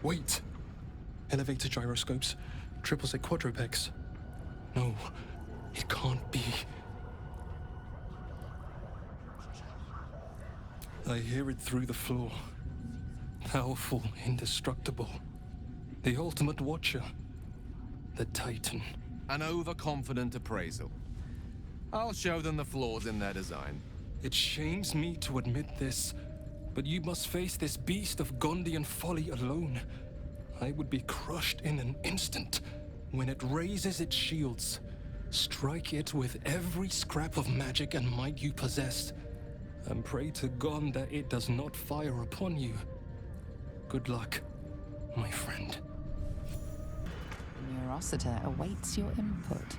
Wait! Elevator gyroscopes, triple set quadrupex. No, it can't be. I hear it through the floor. Powerful, indestructible. The ultimate watcher. The Titan. An overconfident appraisal. I'll show them the flaws in their design. It shames me to admit this, but you must face this beast of Gondian folly alone. I would be crushed in an instant. When it raises its shields, strike it with every scrap of magic and might you possess, and pray to God that it does not fire upon you. Good luck, my friend. Neurosita awaits your input.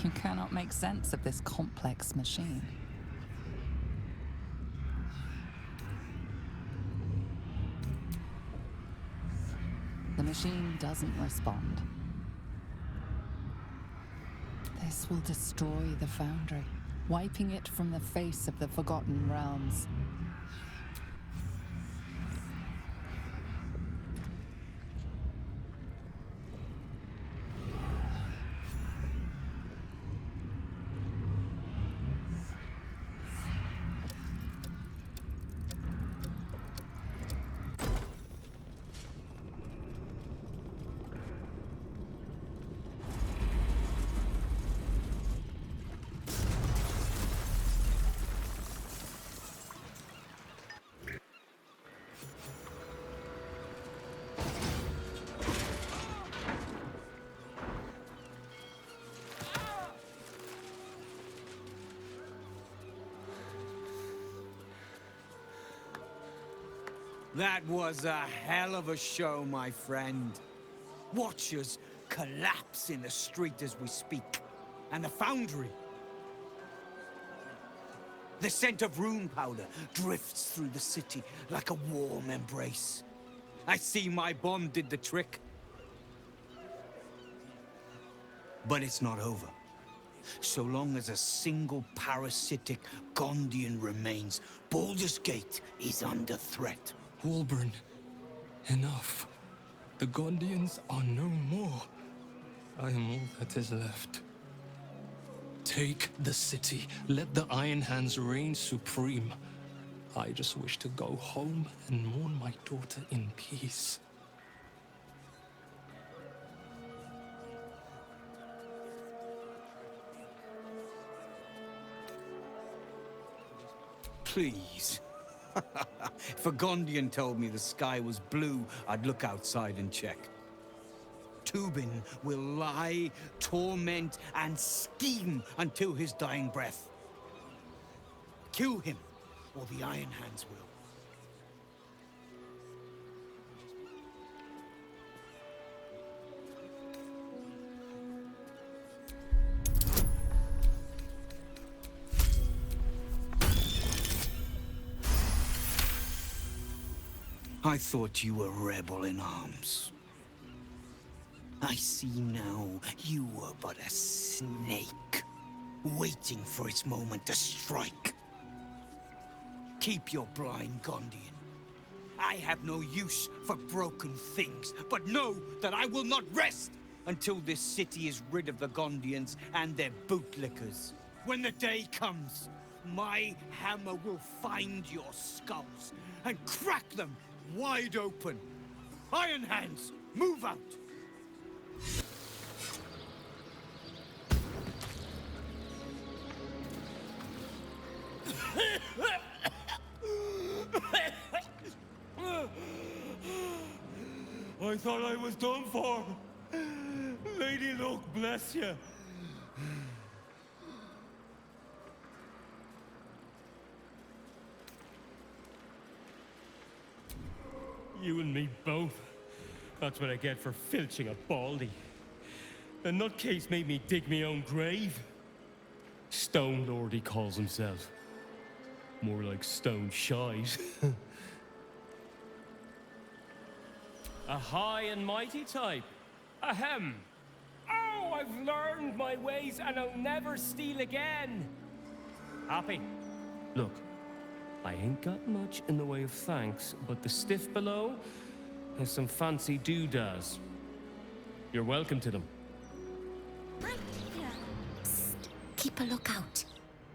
You cannot make sense of this complex machine. The machine doesn't respond. This will destroy the Foundry, wiping it from the face of the Forgotten Realms. That was a hell of a show, my friend. Watchers collapse in the street as we speak. And the Foundry. The scent of rune powder drifts through the city like a warm embrace. I see my bomb did the trick. But it's not over. So long as a single parasitic Gondian remains, Baldur's Gate is under threat. Walburn, enough. The Gondians are no more. I am all that is left. Take the city. Let the Iron Hands reign supreme. I just wish to go home and mourn my daughter in peace. Please. If a Gondian told me the sky was blue, I'd look outside and check. Tubin will lie, torment, and scheme until his dying breath. Kill him, or the Iron Hands will. I thought you were a rebel in arms. I see now you were but a snake, waiting for its moment to strike. Keep your blind, Gondian. I have no use for broken things, but know that I will not rest until this city is rid of the Gondians and their bootlickers. When the day comes, my hammer will find your skulls and crack them wide open. Iron Hands, move out! I thought I was done for. Lady Luck, bless you. You and me both. That's what I get for filching a baldy. The nutcase made me dig my own grave. Stone Lord, he calls himself. More like stone shite. A high and mighty type. Ahem. Oh, I've learned my ways and I'll never steal again. Happy? Look, I ain't got much in the way of thanks, but the stiff below has some fancy doodads. You're welcome to them. Right here. Psst. Keep a lookout.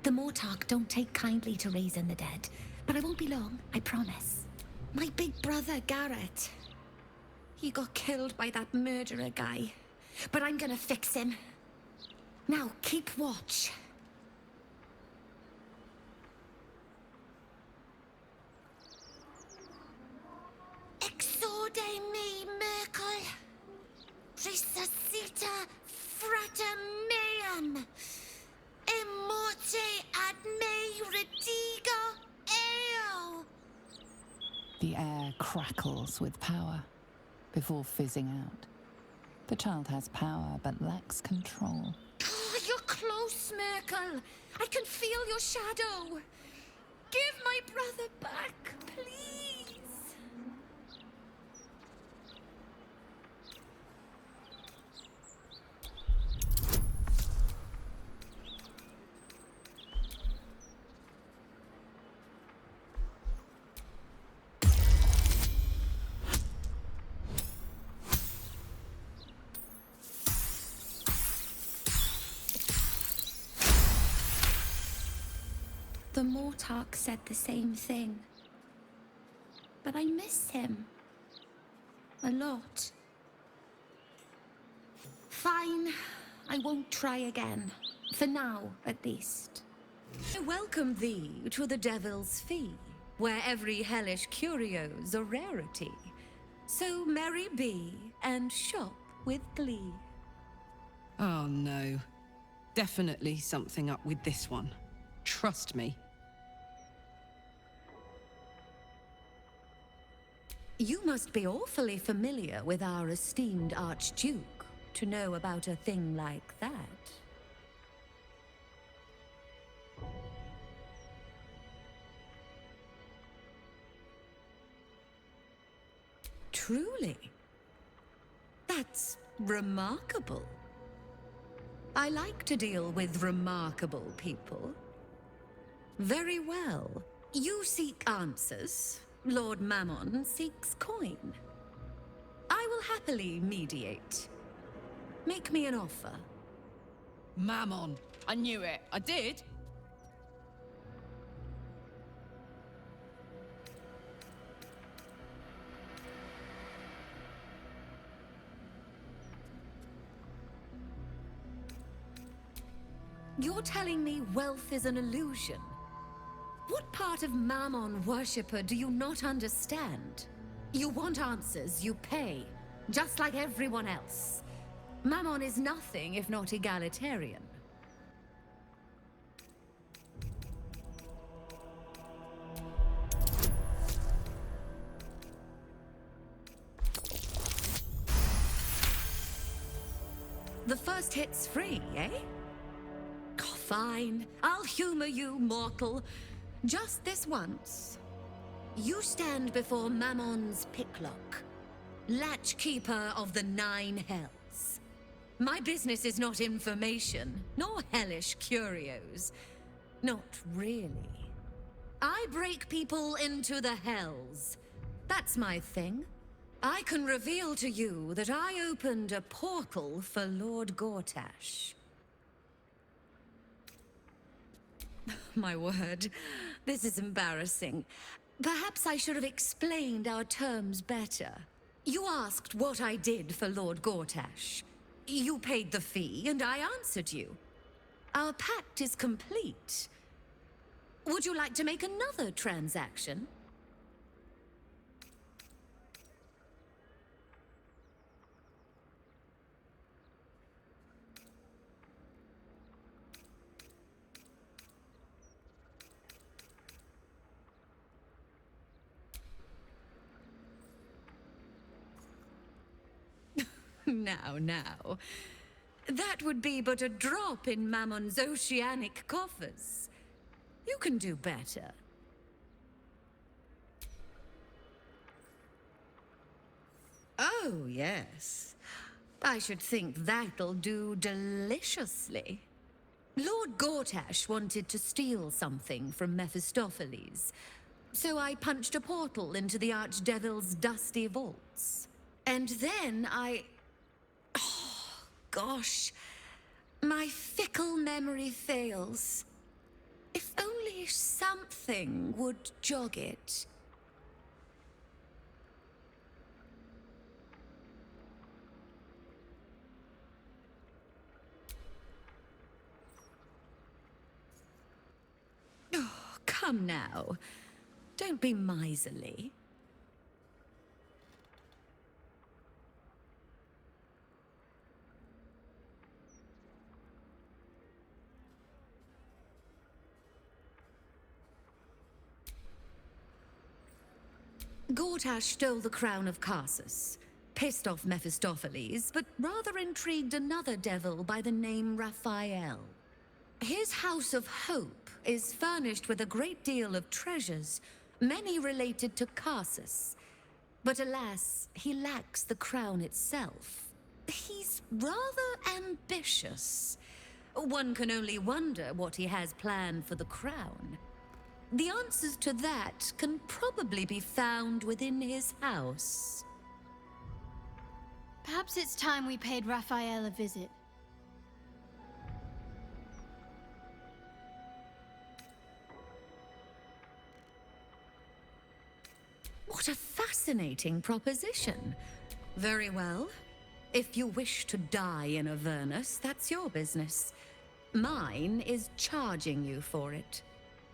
The Mortark don't take kindly to raising the dead, but I won't be long, I promise. My big brother, Garrett. He got killed by that murderer guy, but I'm gonna fix him. Now, keep watch. Exorde me, Merkel. Resuscita frater meam. Immorte ad me redigo eo. The air crackles with power before fizzing out. The child has power but lacks control. Oh, you're close, Merkel. I can feel your shadow. Give my brother back, please. The Mortark said the same thing. But I miss him. A lot. Fine. I won't try again. For now, at least. I welcome thee to the Devil's Fee, where every hellish curio's a rarity. So merry be, and shop with glee. Oh no. Definitely something up with this one. Trust me. You must be awfully familiar with our esteemed Archduke to know about a thing like that. Truly. That's remarkable. I like to deal with remarkable people. Very well. You seek answers. Lord Mammon seeks coin. I will happily mediate. Make me an offer. Mammon. I knew it. I did. You're telling me wealth is an illusion? What part of Mammon worshipper do you not understand? You want answers, you pay, just like everyone else. Mammon is nothing if not egalitarian. The first hit's free, eh? Fine, I'll humor you, mortal. Just this once. You stand before Mammon's picklock, latchkeeper of the 9 hells. My business is not information, nor hellish curios. Not really. I break people into the hells. That's my thing. I can reveal to you that I opened a portal for Lord Gortash. My word, this is embarrassing. Perhaps I should have explained our terms better. You asked what I did for Lord Gortash. You paid the fee, and I answered you. Our pact is complete. Would you like to make another transaction? Now. That would be but a drop in Mammon's oceanic coffers. You can do better. Oh, yes. I should think that'll do deliciously. Lord Gortash wanted to steal something from Mephistopheles, so I punched a portal into the Archdevil's dusty vaults. And then oh, gosh, my fickle memory fails. If only something would jog it. Oh, come now. Don't be miserly. Gortash stole the crown of Karsus, pissed off Mephistopheles, but rather intrigued another devil by the name Raphael. His House of Hope is furnished with a great deal of treasures, many related to Karsus. But alas, he lacks the crown itself. He's rather ambitious. One can only wonder what he has planned for the crown. The answers to that can probably be found within his house. Perhaps it's time we paid Raphael a visit. What a fascinating proposition. Very well. If you wish to die in Avernus, that's your business. Mine is charging you for it.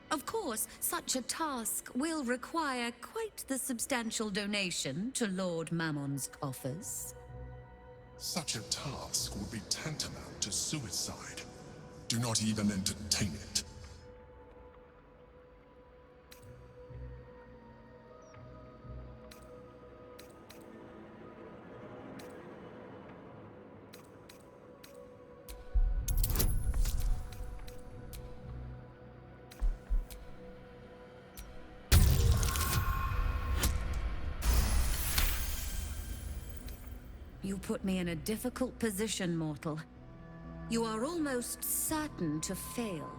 Of course, such a task will require quite the substantial donation to Lord Mammon's coffers. Such a task would be tantamount to suicide. Do not even entertain it. You put me in a difficult position, mortal. You are almost certain to fail.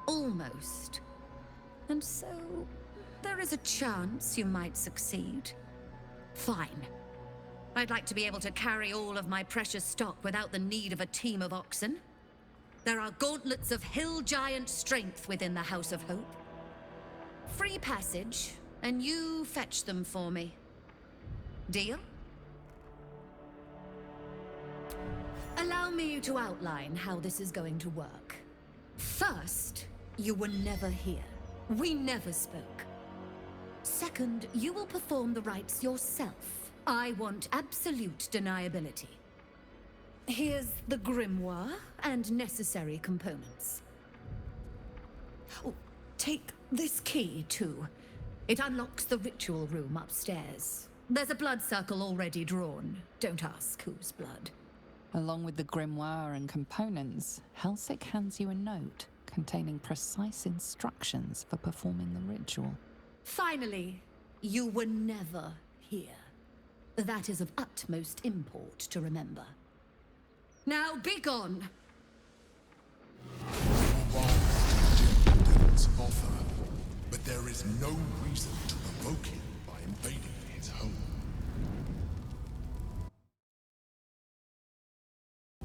Almost. And so, there is a chance you might succeed. Fine. I'd like to be able to carry all of my precious stock without the need of a team of oxen. There are gauntlets of hill giant strength within the House of Hope. Free passage, and you fetch them for me. Deal? Allow me to outline how this is going to work. First, you were never here. We never spoke. Second, you will perform the rites yourself. I want absolute deniability. Here's the grimoire and necessary components. Oh, take this key, too. It unlocks the ritual room upstairs. There's a blood circle already drawn. Don't ask whose blood. Along with the grimoire and components, Helsik hands you a note containing precise instructions for performing the ritual. Finally, you were never here. That is of utmost import to remember. Now be gone! Devil's offer, but there is no reason to provoke him by invading his home.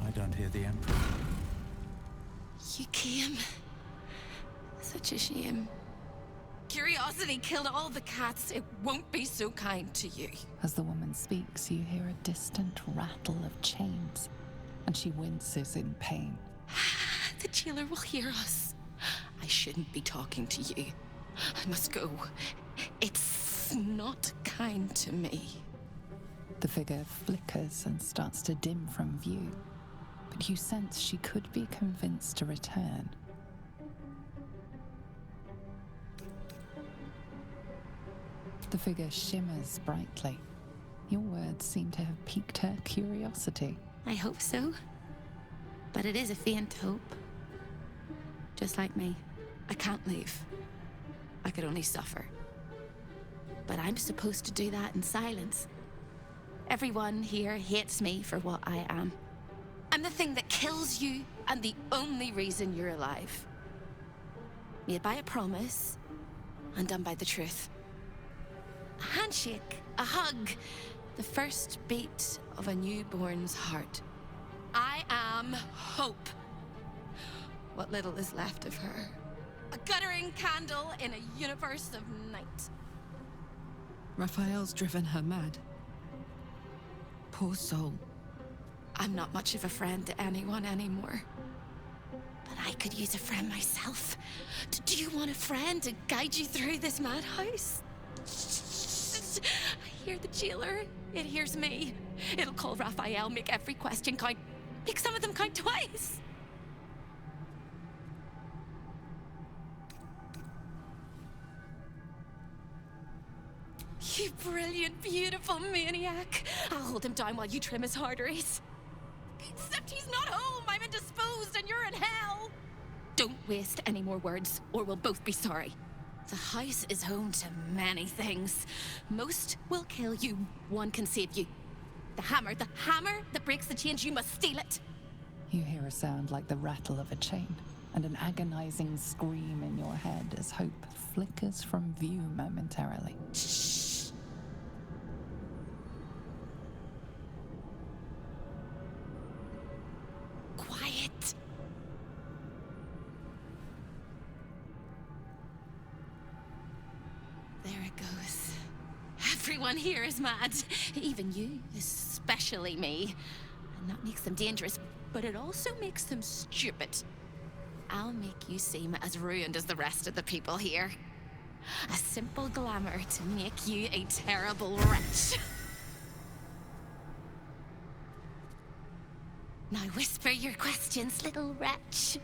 I don't hear the Emperor. You came. Such a shame. Curiosity killed all the cats. It won't be so kind to you. As the woman speaks, you hear a distant rattle of chains, and she winces in pain. The jailer will hear us. I shouldn't be talking to you. I must go. It's not kind to me. The figure flickers and starts to dim from view, but you sense she could be convinced to return. The figure shimmers brightly. Your words seem to have piqued her curiosity. I hope so. But it is a faint hope. Just like me. I can't leave. I could only suffer. But I'm supposed to do that in silence. Everyone here hates me for what I am. I'm the thing that kills you and the only reason you're alive. Made by a promise, undone by the truth. A handshake, a hug, the first beat of a newborn's heart. I am hope. What little is left of her. A guttering candle in a universe of night. Raphael's driven her mad. Poor soul. I'm not much of a friend to anyone anymore. But I could use a friend myself. Do you want a friend to guide you through this madhouse? I hear the jailer. It hears me. It'll call Raphael, make every question count. Make some of them count twice. You brilliant, beautiful maniac. I'll hold him down while you trim his arteries. Except he's not home. I'm indisposed and you're in hell. Don't waste any more words, or we'll both be sorry. The house is home to many things. Most will kill you. One can save you. The hammer that breaks the chains, you must steal it. You hear a sound like the rattle of a chain, and an agonizing scream in your head as hope flickers from view momentarily. Quiet. There it goes. Everyone here is mad. Even you, especially me. And that makes them dangerous, but it also makes them stupid. I'll make you seem as ruined as the rest of the people here. A simple glamour to make you a terrible wretch. Now whisper your questions, little wretch.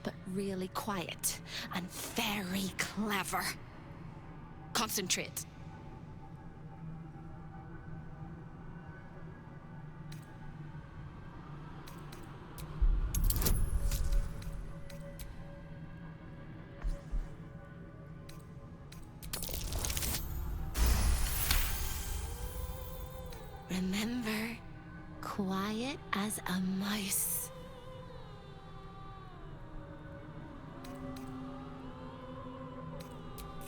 But really quiet and very clever. Concentrate. Remember, quiet as a mouse.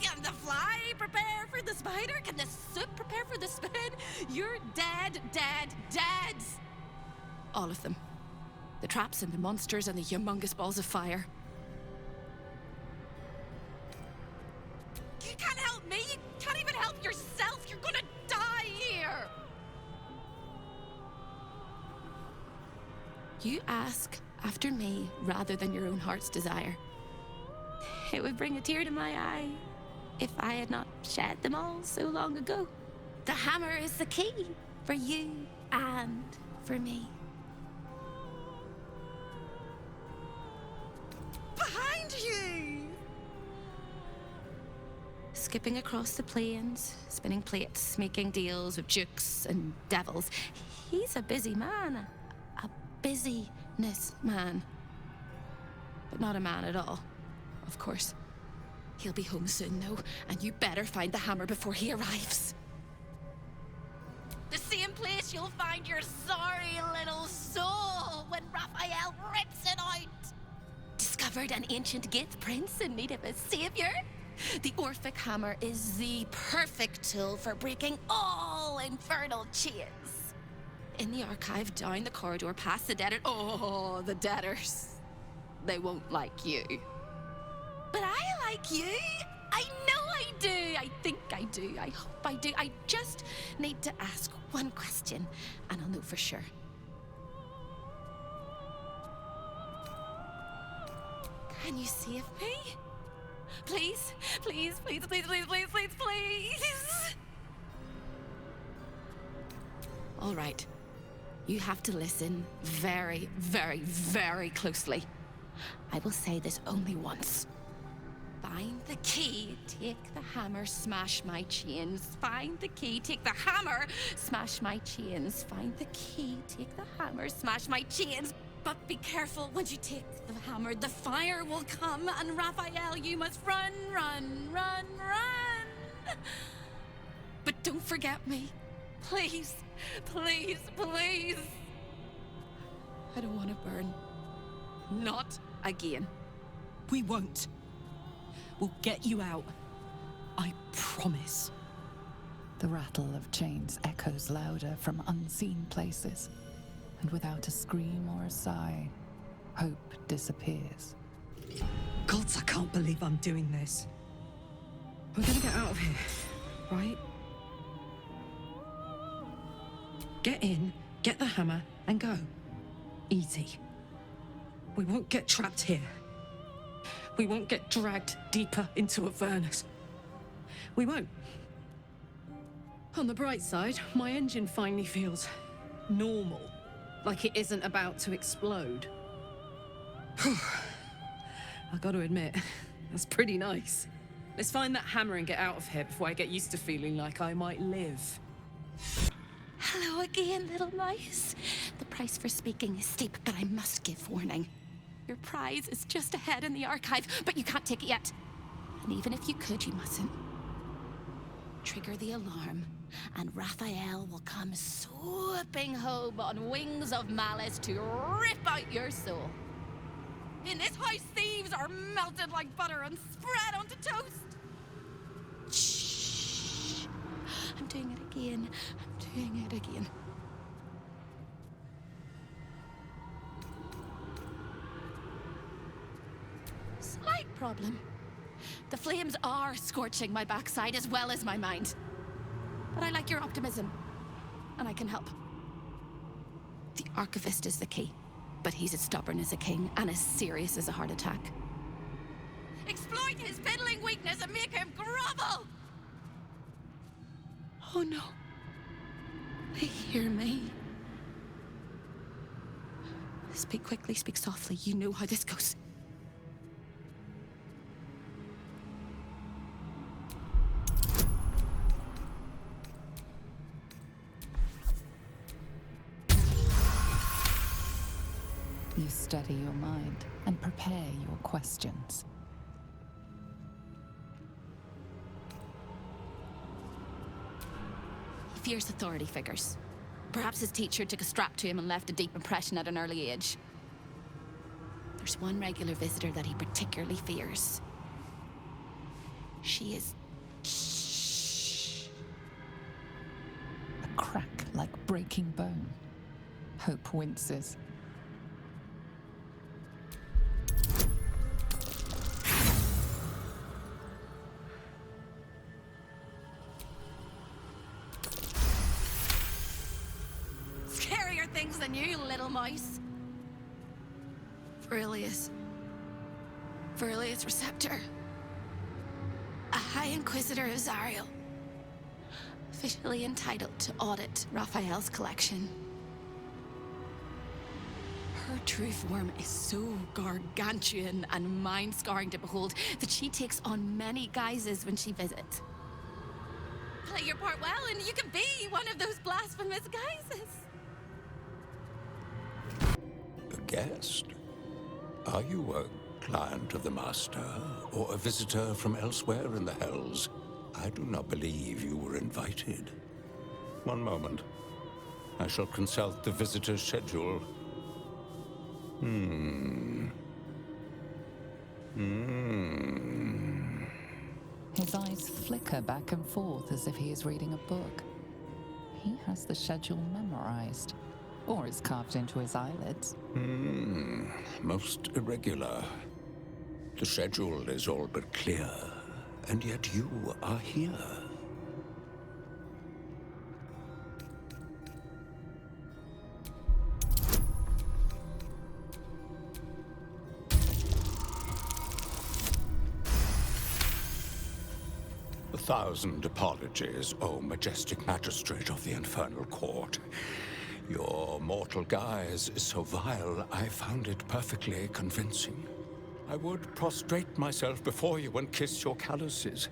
Can the fly prepare for the spider? Can the soup prepare for the spoon? You're dead, dead, dead! All of them. The traps and the monsters and the humongous balls of fire. You can't help me! You can't even help yourself! You're gonna die here! You ask after me rather than your own heart's desire. It would bring a tear to my eye if I had not shed them all so long ago. The hammer is the key for you and for me. Behind you! Skipping across the plains, spinning plates, making deals with dukes and devils. He's a busy man. A busyness man. But not a man at all, of course. He'll be home soon, though, and you better find the hammer before he arrives. The same place you'll find your sorry little soul when Raphael rips it out. Discovered an ancient Gith prince in need of a savior? The Orphic hammer is the perfect tool for breaking all infernal chains. In the archive, down the corridor, past the debtor. Oh, the debtors. They won't like you. But I like you. I know I do. I think I do. I hope I do. I just need to ask one question, and I'll know for sure. Can you save me? Please, please, please, please, please, please, please, please. All right. You have to listen very, very, very closely. I will say this only once. Find the key, take the hammer, smash my chains. Find the key, take the hammer, smash my chains. Find the key, take the hammer, smash my chains. But be careful, when you take the hammer, the fire will come, and Raphael, you must run, run, run, run. But don't forget me. Please, please, please. I don't want to burn. Not again. We won't. We'll get you out. I promise. The rattle of chains echoes louder from unseen places, and without a scream or a sigh, hope disappears. Gods, I can't believe I'm doing this. We're gonna get out of here, right? Get in, get the hammer, and go. Easy. We won't get trapped here. We won't get dragged deeper into Avernus. We won't. On the bright side, my engine finally feels normal. Like it isn't about to explode. I gotta admit, that's pretty nice. Let's find that hammer and get out of here before I get used to feeling like I might live. Hello again, little mice. The price for speaking is steep, but I must give warning. Your prize is just ahead in the archive, but you can't take it yet. And even if you could, you mustn't. Trigger the alarm, and Raphael will come swooping home on wings of malice to rip out your soul. In this house, thieves are melted like butter and spread onto toast. Shh. I'm doing it again. I'm doing it again. Slight problem. The flames are scorching my backside as well as my mind. But I like your optimism, and I can help. The archivist is the key, but he's as stubborn as a king and as serious as a heart attack. Exploit his fiddling weakness and make him grovel! Oh no. They hear me. Speak quickly, speak softly. You know how this goes. You steady your mind and prepare your questions. He fears authority figures. Perhaps his teacher took a strap to him and left a deep impression at an early age. There's one regular visitor that he particularly fears. She is... Shh. A crack like breaking bone. Hope winces. Scarier things than you, little mouse. Verilius Receptor. A High Inquisitor of Zariel. Officially entitled to audit Raphael's collection. Her true form is so gargantuan and mind-scarring to behold that she takes on many guises when she visits. Play your part well and you can be one of those blasphemous guises. A guest? Are you a client of the Master, or a visitor from elsewhere in the Hells? I do not believe you were invited. One moment. I shall consult the visitor's schedule. His eyes flicker back and forth as if he is reading a book. He has the schedule memorized. Or it's carved into his eyelids. Most irregular. The schedule is all but clear, and yet you are here. A thousand apologies, O majestic magistrate of the Infernal Court. Your mortal guise is so vile, I found it perfectly convincing. I would prostrate myself before you and kiss your calluses,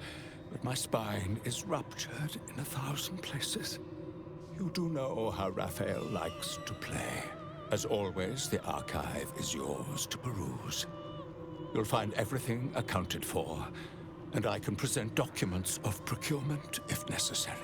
but my spine is ruptured in 1,000 places. You do know how Raphael likes to play. As always, the archive is yours to peruse. You'll find everything accounted for, and I can present documents of procurement if necessary.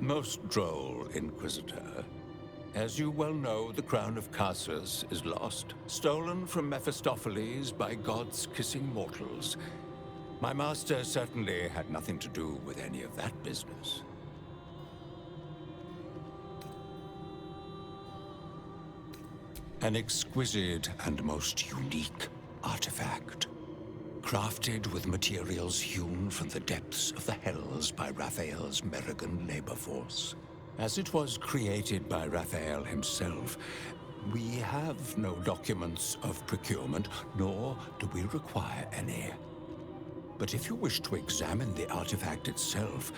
Most droll, Inquisitor. As you well know, the crown of Casus is lost, stolen from Mephistopheles by gods kissing mortals. My master certainly had nothing to do with any of that business. An exquisite and most unique artifact, crafted with materials hewn from the depths of the hells by Raphael's Merrigan labor force. As it was created by Raphael himself, we have no documents of procurement, nor do we require any. But if you wish to examine the artifact itself,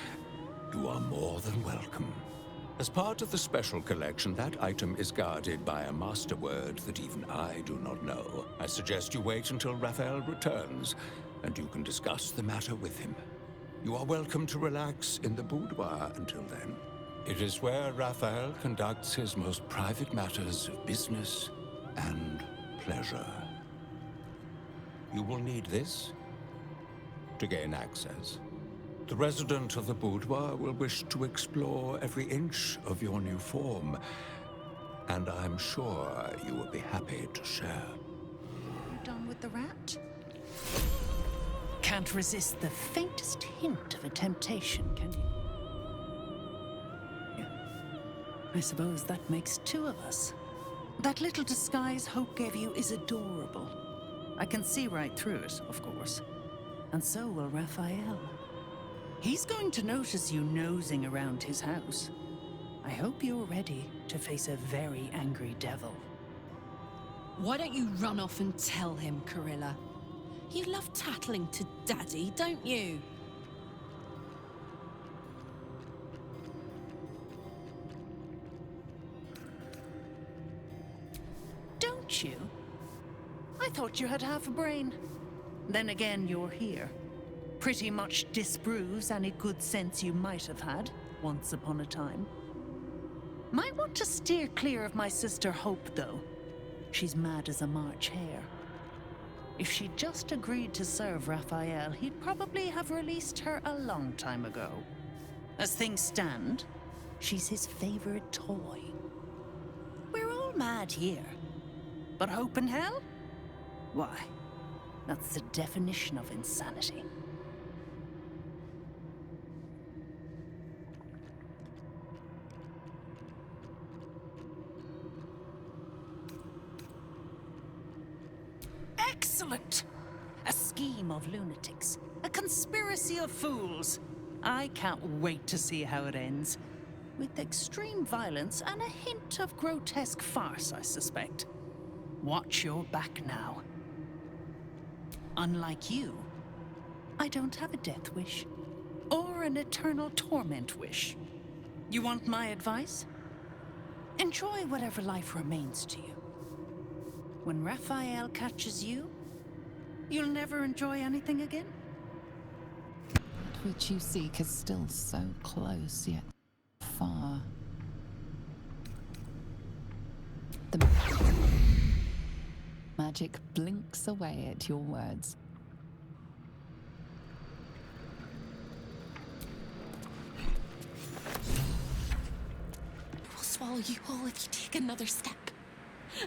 you are more than welcome. As part of the special collection, that item is guarded by a master word that even I do not know. I suggest you wait until Raphael returns, and you can discuss the matter with him. You are welcome to relax in the boudoir until then. It is where Raphael conducts his most private matters of business and pleasure. You will need this to gain access. The resident of the boudoir will wish to explore every inch of your new form, and I'm sure you will be happy to share. You done with the rat? Can't resist the faintest hint of a temptation, can you? Yeah. I suppose that makes two of us. That little disguise Hope gave you is adorable. I can see right through it, of course. And so will Raphael. He's going to notice you nosing around his house. I hope you're ready to face a very angry devil. Why don't you run off and tell him, Corilla? You love tattling to Daddy, don't you? Don't you? I thought you had half a brain. Then again, you're here. Pretty much disproves any good sense you might have had once upon a time. Might want to steer clear of my sister Hope, though. She's mad as a March hare. If she'd just agreed to serve Raphael, he'd probably have released her a long time ago. As things stand, she's his favorite toy. We're all mad here. But Hope and hell? Why, that's the definition of insanity. Excellent! A scheme of lunatics. A conspiracy of fools. I can't wait to see how it ends. With extreme violence and a hint of grotesque farce, I suspect. Watch your back now. Unlike you, I don't have a death wish. Or an eternal torment wish. You want my advice? Enjoy whatever life remains to you. When Raphael catches you, you'll never enjoy anything again? That which you seek is still so close, yet far. The magic blinks away at your words. I will swallow you whole if you take another step.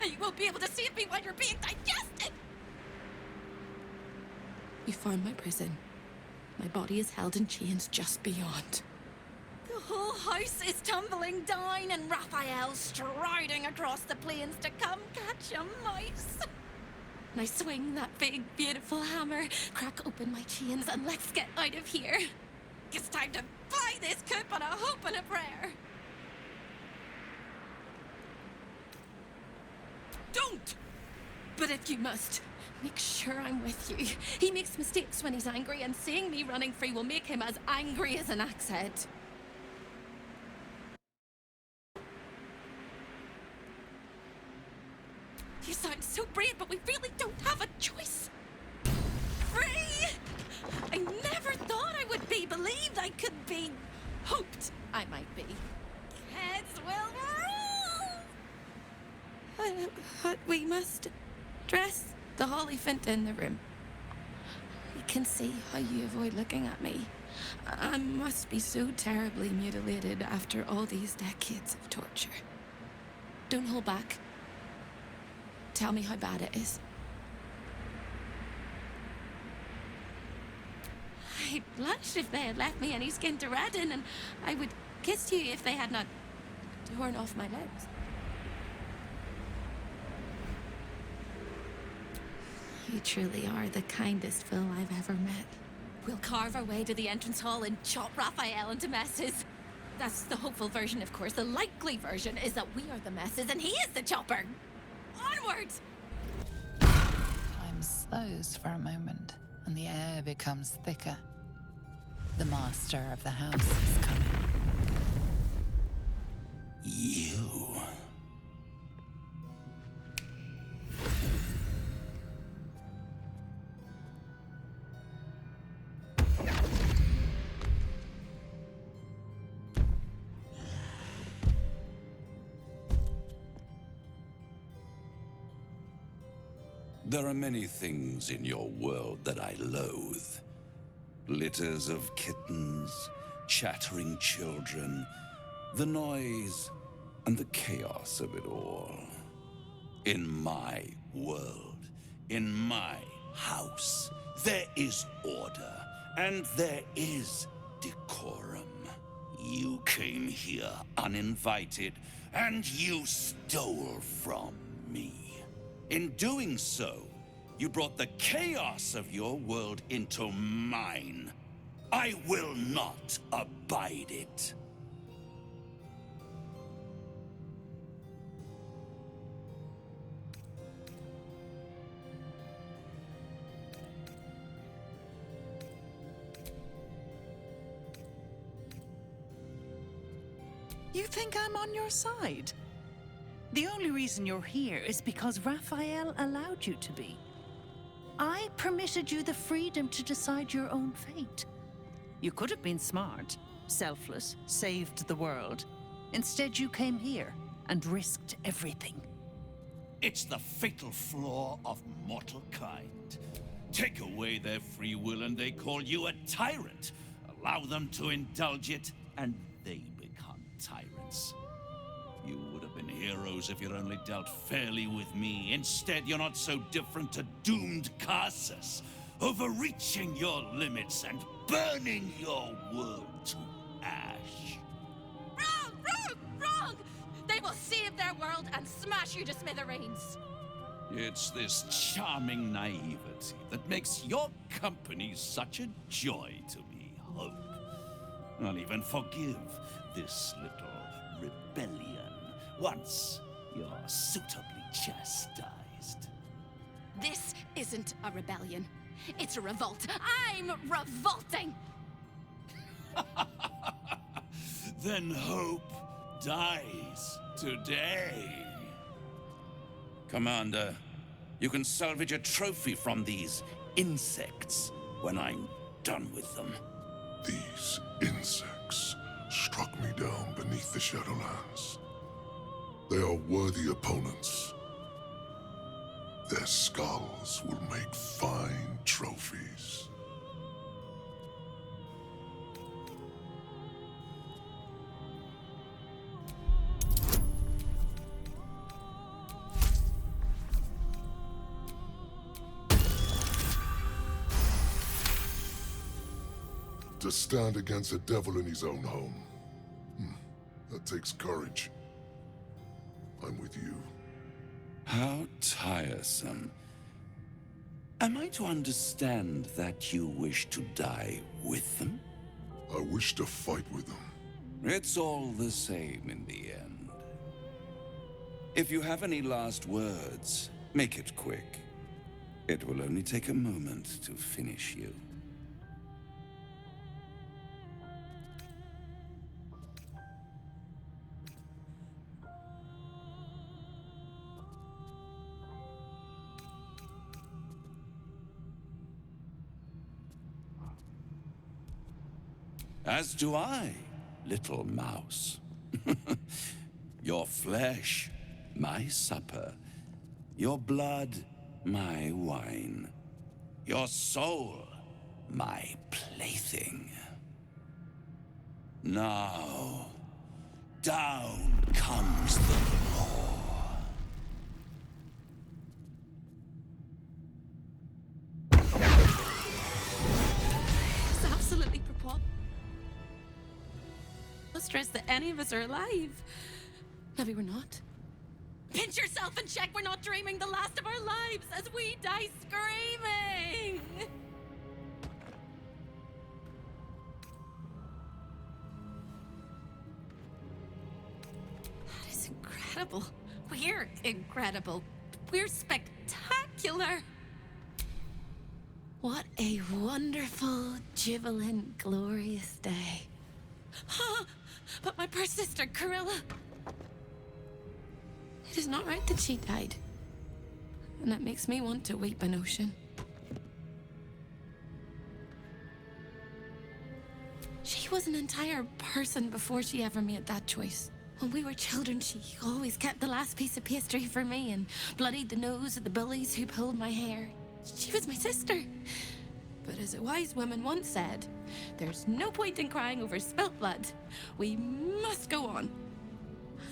And you won't be able to save me while you're being digested! You found my prison. My body is held in chains just beyond. The whole house is tumbling down and Raphael striding across the plains to come catch a mouse. And I swing that big, beautiful hammer, crack open my chains, and let's get out of here. It's time to fly this coop on a hope and a prayer. Don't! But if you must, make sure I'm with you. He makes mistakes when he's angry, and seeing me running free will make him as angry as an axe head. You sound so brave, but we really don't have a choice. Free! I never thought I would be believed. I could be hoped I might be. Heads will roll! But we must dress the Holyphant in the room. can see how you avoid looking at me. I must be so terribly mutilated after all these decades of torture. Don't hold back. Tell me how bad it is. I'd blush if they had left me any skin to redden, and I would kiss you if they had not torn off my legs. You truly are the kindest fool I've ever met. We'll carve our way to the entrance hall and chop Raphael into messes. That's the hopeful version, of course. The likely version is that we are the messes and he is the chopper. Onwards! Time slows for a moment, and the air becomes thicker. The master of the house is coming. You. There are many things in your world that I loathe. Litters of kittens, chattering children, the noise and the chaos of it all. In my world, in my house, there is order and there is decorum. You came here uninvited and you stole from me. In doing so, you brought the chaos of your world into mine. I will not abide it. You think I'm on your side? The only reason you're here is because Raphael allowed you to be. I permitted you the freedom to decide your own fate. You could have been smart, selfless, saved the world. Instead, you came here and risked everything. It's the fatal flaw of mortal kind. Take away their free will and they call you a tyrant. Allow them to indulge it and they become tyrants. You would have been heroes if you'd only dealt fairly with me. Instead, you're not so different to doomed Carsus, overreaching your limits and burning your world to ash. Wrong! Wrong! Wrong! They will save their world and smash you to smithereens. It's this charming naivety that makes your company such a joy to me, Hope. I'll even forgive this little rebellion once you're suitably chastised. This isn't a rebellion. It's a revolt. I'm revolting! Then hope dies today. Commander, you can salvage a trophy from these insects when I'm done with them. These insects struck me down beneath the Shadowlands. They are worthy opponents. Their skulls will make fine trophies. To stand against a devil in his own home. That takes courage. I'm with you. How tiresome. Am I to understand that you wish to die with them? I wish to fight with them. It's all the same in the end. If you have any last words, make it quick. It will only take a moment to finish you. As do I, little mouse. Your flesh, my supper. Your blood, my wine. Your soul, my plaything. Now, down comes the law. It's absolutely preposterous that any of us are alive. Maybe we're not. Pinch yourself and check we're not dreaming the last of our lives as we die screaming! That is incredible. We're incredible. We're spectacular. What a wonderful, jubilant, glorious day. But my poor sister, Corilla. It is not right that she died. And that makes me want to weep an ocean. She was an entire person before she ever made that choice. When we were children, she always kept the last piece of pastry for me and bloodied the nose of the bullies who pulled my hair. She was my sister. But as a wise woman once said, there's no point in crying over spilt blood. We must go on.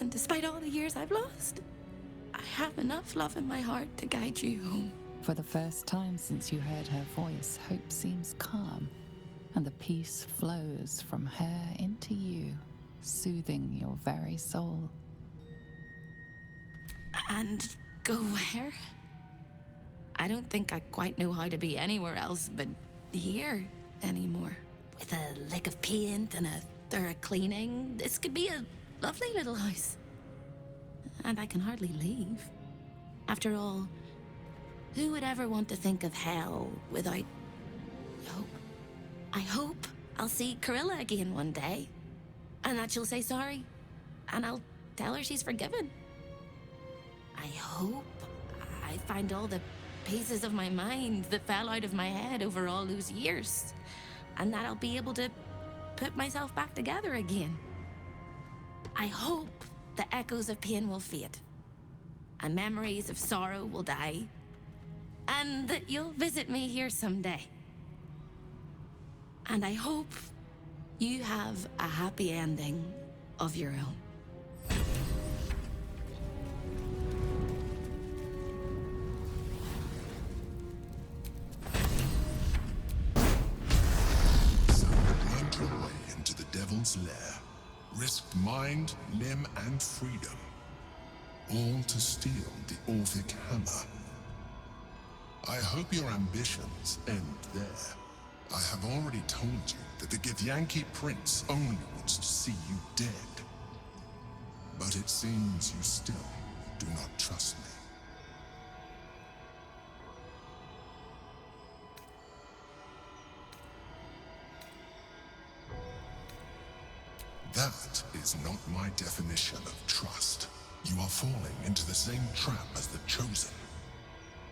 And despite all the years I've lost, I have enough love in my heart to guide you home. For the first time since you heard her voice, hope seems calm, and the peace flows from her into you, soothing your very soul. And go where? I don't think I quite know how to be anywhere else but here anymore. With a lick of paint and a thorough cleaning, this could be a lovely little house. And I can hardly leave. After all, who would ever want to think of hell without hope? I hope I'll see Corilla again one day, and that she'll say sorry, and I'll tell her she's forgiven. I hope I find all the pieces of my mind that fell out of my head over all those years, and that I'll be able to put myself back together again. I hope the echoes of pain will fade, and memories of sorrow will die, and that you'll visit me here someday. And I hope you have a happy ending of your own. So you learned your way into the Devil's Lair, risked mind, limb, and freedom, all to steal the Orphic Hammer. I hope your ambitions end there. I have already told you that the Githyanki Prince only wants to see you dead. But it seems you still do not trust me. That is not my definition of trust. You are falling into the same trap as the Chosen.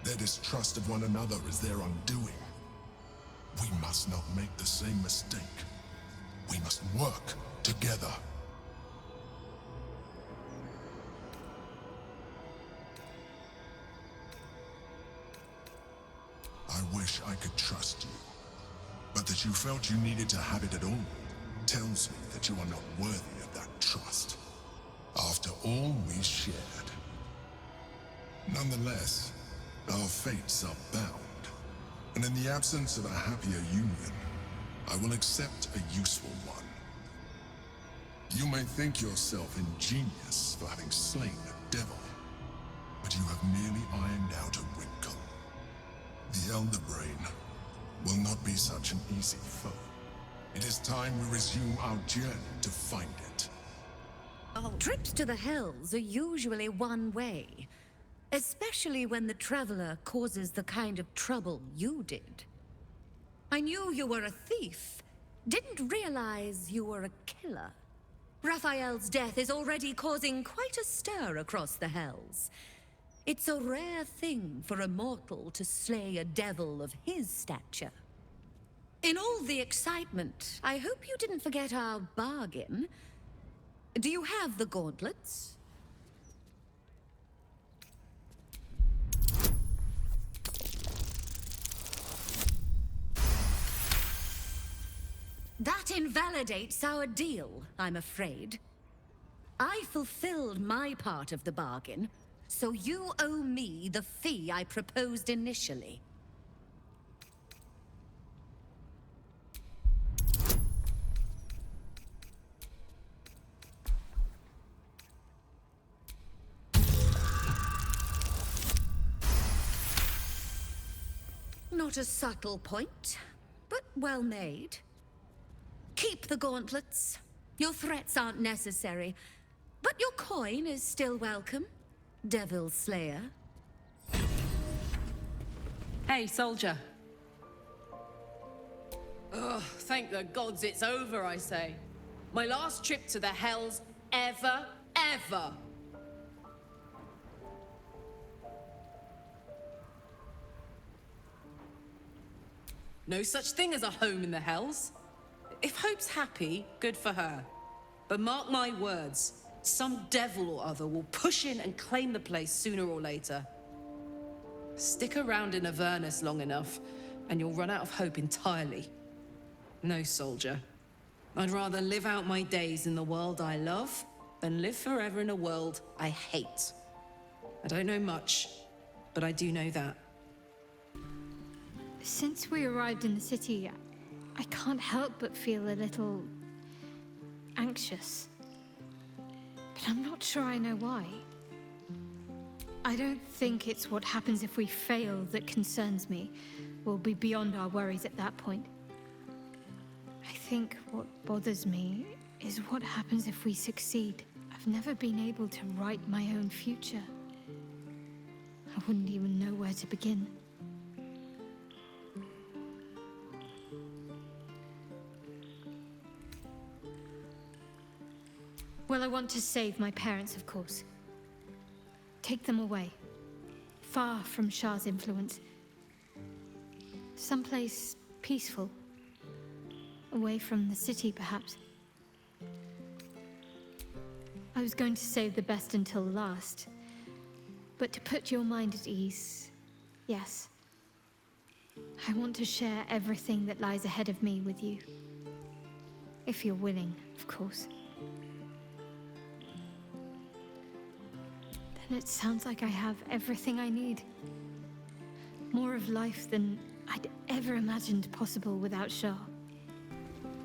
Their distrust of one another is their undoing. We must not make the same mistake. We must work together. I wish I could trust you, but that you felt you needed to have it at all tells me that you are not worthy of that trust. After all we shared. Nonetheless, our fates are bound, and in the absence of a happier union, I will accept a useful one. You may think yourself ingenious for having slain a devil, but you have merely ironed out a wrinkle. The Elder Brain will not be such an easy foe. It is time we resume our journey to find it. Trips to the Hells are usually one way, especially when the traveler causes the kind of trouble you did. I knew you were a thief, didn't realize you were a killer. Raphael's death is already causing quite a stir across the Hells. It's a rare thing for a mortal to slay a devil of his stature. In all the excitement, I hope you didn't forget our bargain. Do you have the gauntlets? That invalidates our deal, I'm afraid. I fulfilled my part of the bargain, so you owe me the fee I proposed initially. Not a subtle point, but well made. Keep the gauntlets. Your threats aren't necessary, but your coin is still welcome, Devil Slayer. Hey, soldier. Ugh, thank the gods it's over, I say. My last trip to the Hells ever. No such thing as a home in the Hells. If Hope's happy, good for her. But mark my words, some devil or other will push in and claim the place sooner or later. Stick around in Avernus long enough, and you'll run out of hope entirely. No, soldier. I'd rather live out my days in the world I love than live forever in a world I hate. I don't know much, but I do know that. Since we arrived in the city, I can't help but feel a little anxious. But I'm not sure I know why. I don't think it's what happens if we fail that concerns me. We'll be beyond our worries at that point. I think what bothers me is what happens if we succeed. I've never been able to write my own future. I wouldn't even know where to begin. Well, I want to save my parents, of course. Take them away. Far from Shah's influence. Someplace peaceful. Away from the city, perhaps. I was going to save the best until last. But to put your mind at ease, yes. I want to share everything that lies ahead of me with you. If you're willing, of course. Then it sounds like I have everything I need. More of life than I'd ever imagined possible without Shah.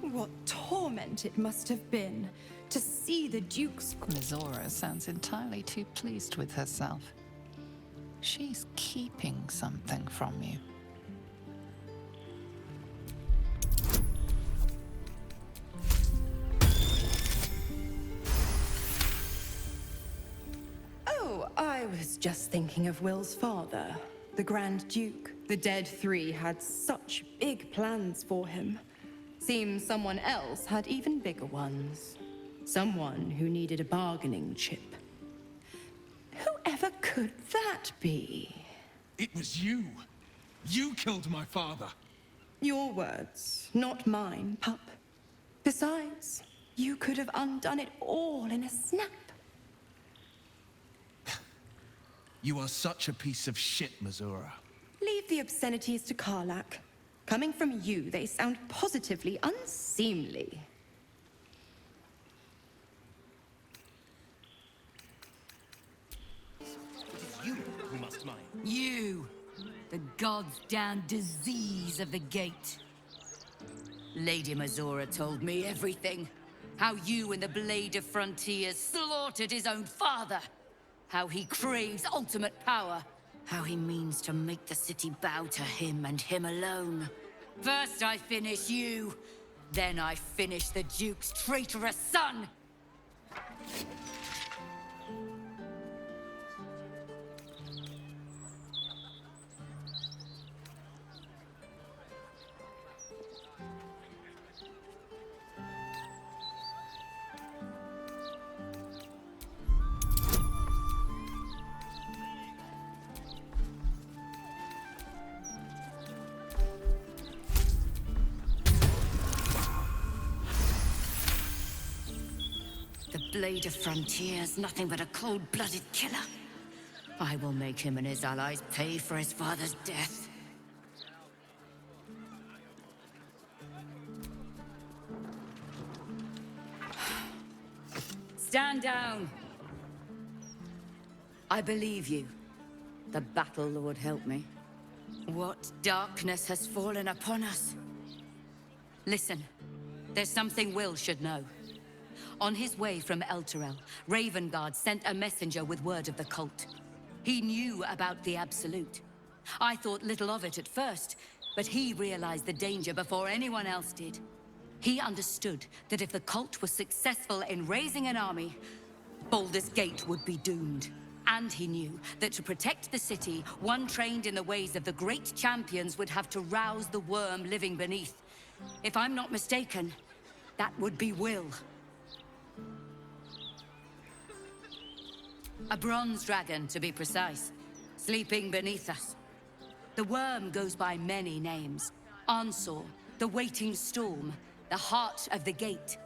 What torment it must have been to see the Duke's... Mizora sounds entirely too pleased with herself. She's keeping something from you. Oh, I was just thinking of Will's father, the Grand Duke. The Dead Three had such big plans for him. Seems someone else had even bigger ones. Someone who needed a bargaining chip. Whoever could that be? It was you. You killed my father. Your words, not mine, pup. Besides, you could have undone it all in a snap. You are such a piece of shit, Mizora. Leave the obscenities to Karlak. Coming from you, they sound positively unseemly. You who must mind. You, the god's damn disease of the gate. Lady Mizora told me everything. How you and the Blade of Frontiers slaughtered his own father. How he craves ultimate power. How he means to make the city bow to him and him alone. First I finish you, then I finish the Duke's traitorous son! Blade of Frontiers, nothing but a cold-blooded killer. I will make him and his allies pay for his father's death. Stand down. I believe you. The Battle Lord help me. What darkness has fallen upon us? Listen, there's something Will should know. On his way from Elturel, Ravengard sent a messenger with word of the cult. He knew about the Absolute. I thought little of it at first, but he realized the danger before anyone else did. He understood that if the cult was successful in raising an army, Baldur's Gate would be doomed. And he knew that to protect the city, one trained in the ways of the great champions would have to rouse the worm living beneath. If I'm not mistaken, that would be Will. A bronze dragon, to be precise, sleeping beneath us. The worm goes by many names. Ansor, the Waiting Storm, the Heart of the Gate.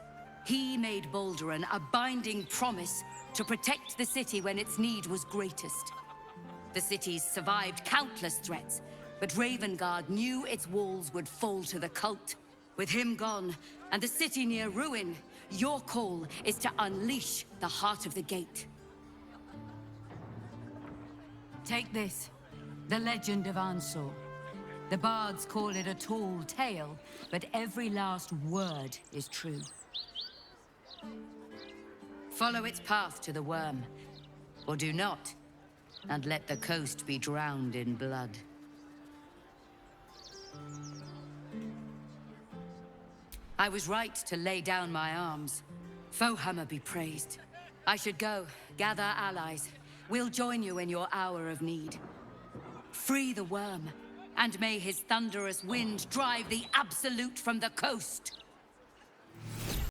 He made Balduran a binding promise to protect the city when its need was greatest. The city's survived countless threats, but Ravengard knew its walls would fall to the cult. With him gone, and the city near ruin, your call is to unleash the Heart of the Gate. Take this, the legend of Ansor. The bards call it a tall tale, but every last word is true. Follow its path to the worm, or do not, and let the coast be drowned in blood. I was right to lay down my arms. Fohammer be praised. I should go, gather allies. We'll join you in your hour of need. Free the worm, and may his thunderous wind drive the Absolute from the coast.